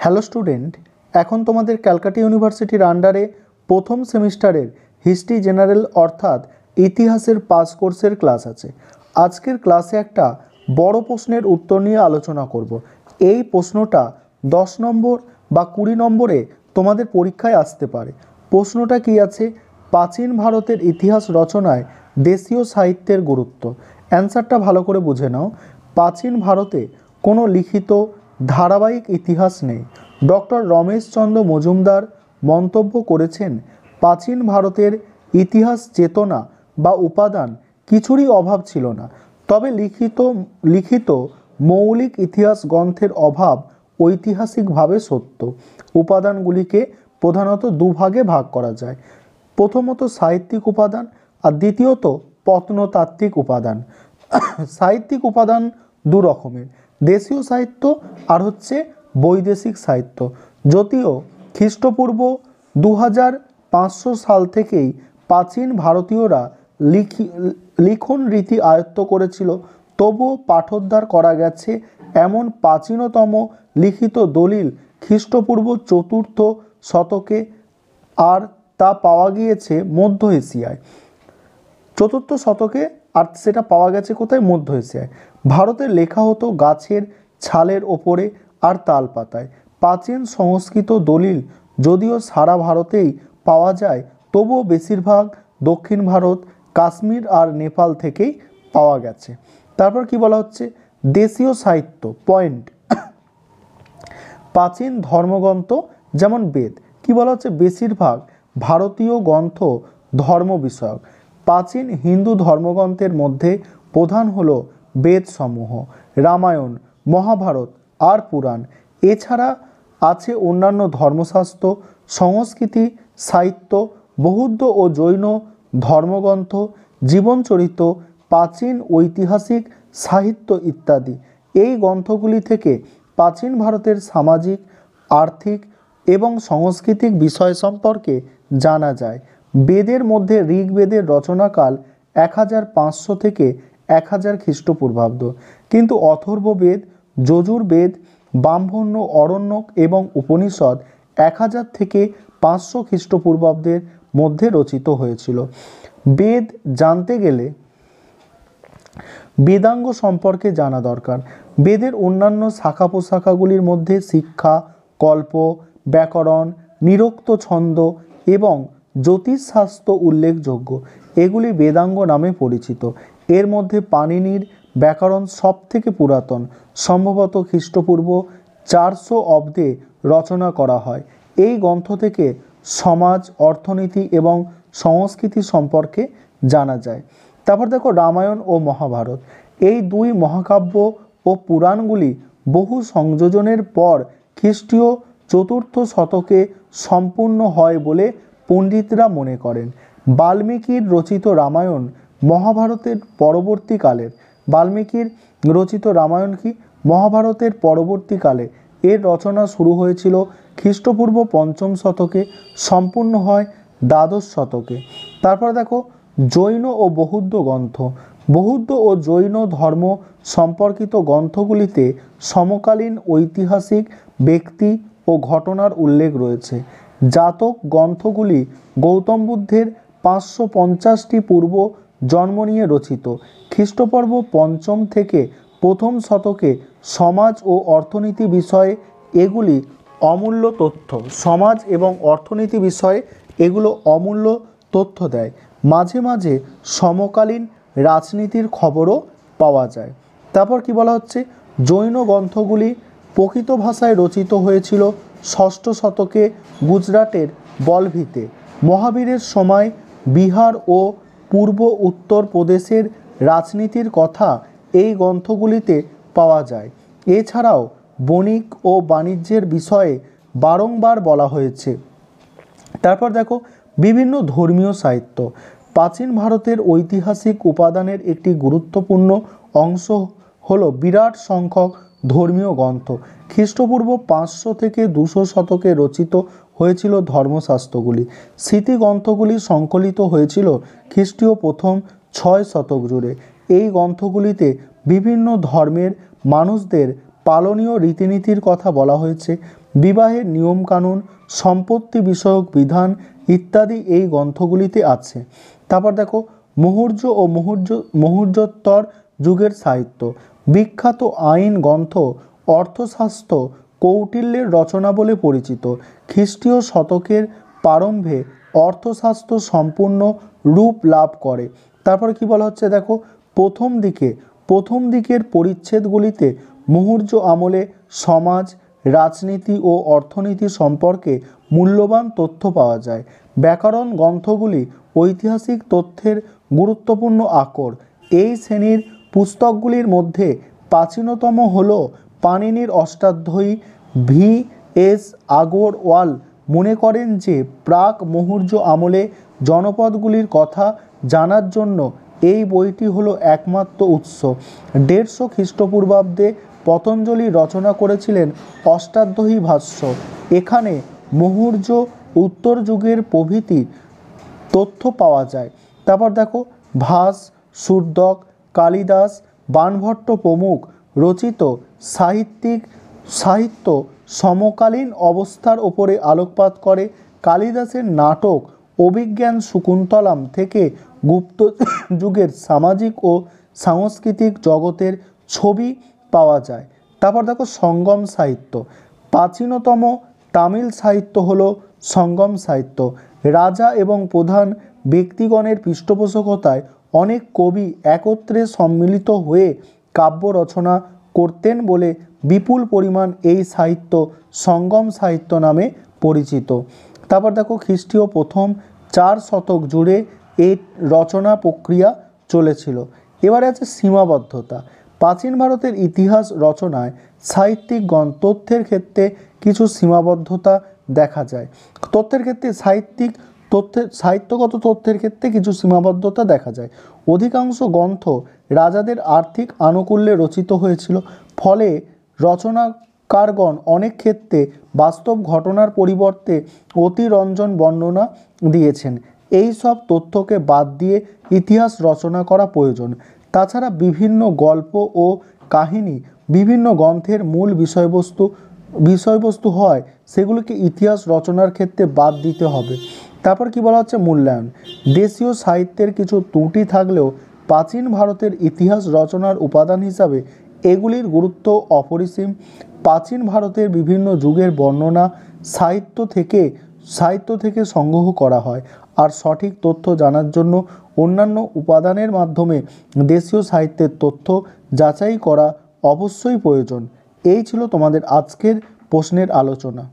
Hello student, এখন তোমাদের ক্যালকাটা ইউনিভার্সিটির আন্ডারে প্রথম সেমিস্টারের হিস্ট্রি জেনারেল অর্থাৎ ইতিহাসের পাস কোর্সের ক্লাস আছে। আজকের ক্লাসে একটা বড় প্রশ্নের উত্তর নিয়ে আলোচনা করব। এই প্রশ্নটা 10 নম্বর বা 20 নম্বরে তোমাদের পরীক্ষায় আসতে পারে। প্রশ্নটা কি আছে? প্রাচীন ভারতের ইতিহাস রচনায় দেশীয় সাহিত্যের গুরুত্ব। অ্যান্সারটা ভালো করে বুঝে নাও। প্রাচীন ভারতে কোনো লিখিত ধারাবাহিক ইতিহাস নেই। ডক্টর রমেশচন্দ্র মজুমদার মন্তব্য করেছেন, প্রাচীন ভারতের ইতিহাস চেতনা বা উপাদান কিছুরই অভাব ছিল না, তবে লিখিত মৌলিক ইতিহাস গ্রন্থের অভাব ঐতিহাসিকভাবে সত্য। উপাদানগুলিকে প্রধানত দুভাগে ভাগ করা যায়, প্রথমত সাহিত্যিক উপাদান আর দ্বিতীয়ত প্রত্নতাত্ত্বিক উপাদান। সাহিত্যিক উপাদান দু রকমের, দেশীয় সাহিত্য আর হচ্ছে বৈদেশিক সাহিত্য। যদিও খ্রিস্টপূর্ব 2500 সাল থেকেই প্রাচীন ভারতীয়রা লিখন রীতি আয়ত্ত করেছিল, তবুও পাঠোদ্ধার করা গেছে এমন প্রাচীনতম লিখিত দলিল খ্রিস্টপূর্ব 4th শতকে, আর তা পাওয়া গিয়েছে মধ্য এশিয়ায়। 4th শতকে, আর সেটা পাওয়া গেছে কোথায়? মধ্য এশিয়ায়। ভারতে লেখা হতো গাছের ছালের ওপরে আর তাল পাতায়। প্রাচীন সংস্কৃত দলিল যদিও সারা ভারতেই পাওয়া যায়, তবুও বেশিরভাগ দক্ষিণ ভারত, কাশ্মীর আর নেপাল থেকেই পাওয়া গেছে। তারপর কি বলা হচ্ছে? দেশীয় সাহিত্য পয়েন্ট। প্রাচীন ধর্মগ্রন্থ যেমন বেদ। কি বলা হচ্ছে? বেশিরভাগ ভারতীয় গ্রন্থ ধর্ম বিষয়ক। প্রাচীন হিন্দু ধর্মগ্রন্থের মধ্যে প্রধান হলো বেদসমূহ, রামায়ণ, মহাভারত আর পুরাণ। এছাড়া আছে অন্যান্য ধর্মশাস্ত্র, সংস্কৃতি, সাহিত্য, বৌদ্ধ ও জৈন ধর্মগ্রন্থ, জীবনচরিত, প্রাচীন ঐতিহাসিক সাহিত্য ইত্যাদি। এই গ্রন্থগুলি থেকে প্রাচীন ভারতের সামাজিক, আর্থিক এবং সাংস্কৃতিক বিষয় সম্পর্কে জানা যায়। বেদের মধ্যে ঋগ্বেদের রচনাকাল 1500 থেকে 1000 খ্রিস্টপূর্বাব্দ, কিন্তু অথর্ববেদ, যজুর্বেদ, ব্রাহ্মণ্য, অরণ্যক এবং উপনিষদ 1000 থেকে 500 খ্রিস্টপূর্বাব্দের মধ্যে রচিত হয়েছিল। বেদ জানতে গেলে বেদাঙ্গ সম্পর্কে জানা দরকার। বেদের অন্যান্য শাখা প্রশাখাগুলির মধ্যে শিক্ষা, কল্প, ব্যাকরণ, নিরোক্ত ছন্দ এবং জ্যোতিষশাস্ত্র উল্লেখযোগ্য। এগুলি বেদাঙ্গ নামে পরিচিত। এর মধ্যে পাণিনির ব্যাকরণ সবথেকে পুরাতন, সম্ভবত খ্রিস্টপূর্ব 400 অব্দে রচনা করা হয়। এই গ্রন্থ থেকে সমাজ, অর্থনীতি এবং সংস্কৃতি সম্পর্কে জানা যায়। তারপর দেখো রামায়ণ ও মহাভারত। এই দুই মহাকাব্য ও পুরাণগুলি বহু সংযোজনের পর খ্রিস্টীয় 4th শতকে সম্পূর্ণ হয় বলে পণ্ডিতরা মনে করেন। বাল্মীকির রচিত রামায়ণ মহাভারতের পরবর্তীকালের। বাল্মীকির রচিত রামায়ণ কি? মহাভারতের পরবর্তীকালে। এর রচনা শুরু হয়েছিল খ্রিস্টপূর্ব 5ম শতকে, সম্পূর্ণ হয় দ্বাদশ শতকে। তারপর দেখো জৈন ও বৌদ্ধ গ্রন্থ। বৌদ্ধ ও জৈন ধর্ম সম্পর্কিত গ্রন্থগুলিতে সমকালীন ঐতিহাসিক ব্যক্তি ও ঘটনার উল্লেখ রয়েছে। জাতক গ্রন্থগুলি গৌতম বুদ্ধের 550টি পূর্ব জন্ম নিয়ে রচিত। খ্রিস্টপূর্ব 5ম থেকে 1ম শতকে সমাজ ও অর্থনীতি বিষয়ে এগুলি অমূল্য তথ্য। সমাজ এবং অর্থনীতি বিষয়ে এগুলো অমূল্য তথ্য দেয়। মাঝে মাঝে সমকালীন রাজনীতির খবরও পাওয়া যায়। তারপর কি বলা হচ্ছে? জৈন গ্রন্থগুলি প্রকৃত ভাষায় রচিত হয়েছিল 6ষ্ঠ শতকে গুজরাটের বলভিতে। মহাবীরের সময় বিহার ও পূর্ব উত্তর প্রদেশের রাজনীতির কথা এই গ্রন্থগুলিতে পাওয়া যায়। এছাড়াও বণিক ও বাণিজ্যের বিষয়ে বারংবার বলা হয়েছে। তারপর দেখো বিভিন্ন ধর্মীয় সাহিত্য। প্রাচীন ভারতের ঐতিহাসিক উপাদানের একটি গুরুত্বপূর্ণ অংশ হলো বিরাট সংখ্যক ধর্মীয় গ্রন্থ। খ্রিস্টপূর্ব 500 থেকে 200 শতকে রচিত হয়েছিল ধর্মশাস্ত্রগুলি। স্মৃতিগ্রন্থগুলি সংকলিত হয়েছিল খ্রিস্টীয় প্রথম 6 শতক জুড়ে। এই গ্রন্থগুলিতে বিভিন্ন ধর্মের মানুষদের পালনীয় রীতিনীতির কথা বলা হয়েছে, বিবাহের নিয়মকানুন, সম্পত্তি বিষয়ক বিধান ইত্যাদি এই গ্রন্থগুলিতে আছে। তারপর দেখো মৌর্য ও মৌর্যোত্তর যুগের সাহিত্য। বিখ্যাত আইন গ্রন্থ অর্থশাস্ত্র কৌটিল্যের রচনা বলে পরিচিত। খ্রিস্টীয় শতকের প্রারম্ভে অর্থশাস্ত্র সম্পূর্ণ রূপ লাভ করে। তারপর কি বলা হচ্ছে দেখো, প্রথম দিকের পরিচ্ছেদগুলিতে মৌর্য আমলে সমাজ, রাজনীতি ও অর্থনীতি সম্পর্কে মূল্যবান তথ্য পাওয়া যায়। ব্যাকরণ গ্রন্থগুলি ঐতিহাসিক তথ্যের গুরুত্বপূর্ণ আকর। এই শ্রেণীর পুস্তকগুলির মধ্যে প্রাচীনতম হল পাণিনির অষ্টাধ্যায়ী। V.S. আগরওয়াল মনে করেন যে প্রাক মৌর্য আমলে জনপদগুলির কথা জানার জন্য এই বইটি হলো একমাত্র উৎস। 150 খ্রিস্টপূর্বাব্দে পতঞ্জলি রচনা করেছিলেন অষ্টাধ্যায়ী ভাষ্য। এখানে মৌর্য উত্তর যুগের প্রভৃতির তথ্য পাওয়া যায়। তারপর দেখো ভাস, সূর্যক, কালিদাস, বাণভট্ট প্রমুখ রচিত সাহিত্য সমকালীন অবস্থার ওপরে আলোকপাত করে। কালিদাসের নাটক অভিজ্ঞান শকুন্তলম থেকে গুপ্ত যুগের সামাজিক ও সাংস্কৃতিক জগতের ছবি পাওয়া যায়। তারপর দেখো সঙ্গম সাহিত্য। প্রাচীনতম তামিল সাহিত্য হলো সঙ্গম সাহিত্য। রাজা এবং প্রধান ব্যক্তিগণের পৃষ্ঠপোষকতায় অনেক কবি একত্রে সম্মিলিত হয়ে কাব্য রচনা করতেন বলে বিপুল পরিমাণ এই সাহিত্য সঙ্গম সাহিত্য নামে পরিচিত। তারপর দেখো খ্রিস্টীয় প্রথম 4 শতক জুড়ে এই রচনা প্রক্রিয়া চলেছিল। এবারে আছে সীমাবদ্ধতা। প্রাচীন ভারতের ইতিহাস রচনায় সাহিত্যিকগণ তথ্যের ক্ষেত্রে কিছু সীমাবদ্ধতা দেখা যায়। সাহিত্যগত তথ্যের ক্ষেত্রে কিছু সীমাবদ্ধতা দেখা যায়। অধিকাংশ গ্রন্থ রাজাদের আর্থিক আনুকূল্যে রচিত হয়েছিল, ফলে রচনাকারগণ অনেক ক্ষেত্রে বাস্তব ঘটনার পরিবর্তে অতিরঞ্জন বর্ণনা দিয়েছেন। এই সব তথ্যকে বাদ দিয়ে ইতিহাস রচনা করা প্রয়োজন। তাছাড়া বিভিন্ন গল্প ও কাহিনী বিভিন্ন গ্রন্থের মূল বিষয়বস্তু হয়, সেগুলিকে ইতিহাস রচনার ক্ষেত্রে বাদ দিতে হবে। তারপর কি বলা হচ্ছে মূল্যায়ন। দেশীয় সাহিত্যের কিছু ত্রুটি থাকলেও প্রাচীন ভারতের ইতিহাস রচনার উপাদান হিসাবে এগুলির গুরুত্ব অপরিসীম। প্রাচীন ভারতের বিভিন্ন যুগের বর্ণনা সাহিত্য থেকে সংগ্রহ করা হয়, আর সঠিক তথ্য জানার জন্য অন্যান্য উপাদানের মাধ্যমে দেশীয় সাহিত্যের তথ্য যাচাই করা অবশ্যই প্রয়োজন। এই ছিল তোমাদের আজকের প্রশ্নের আলোচনা।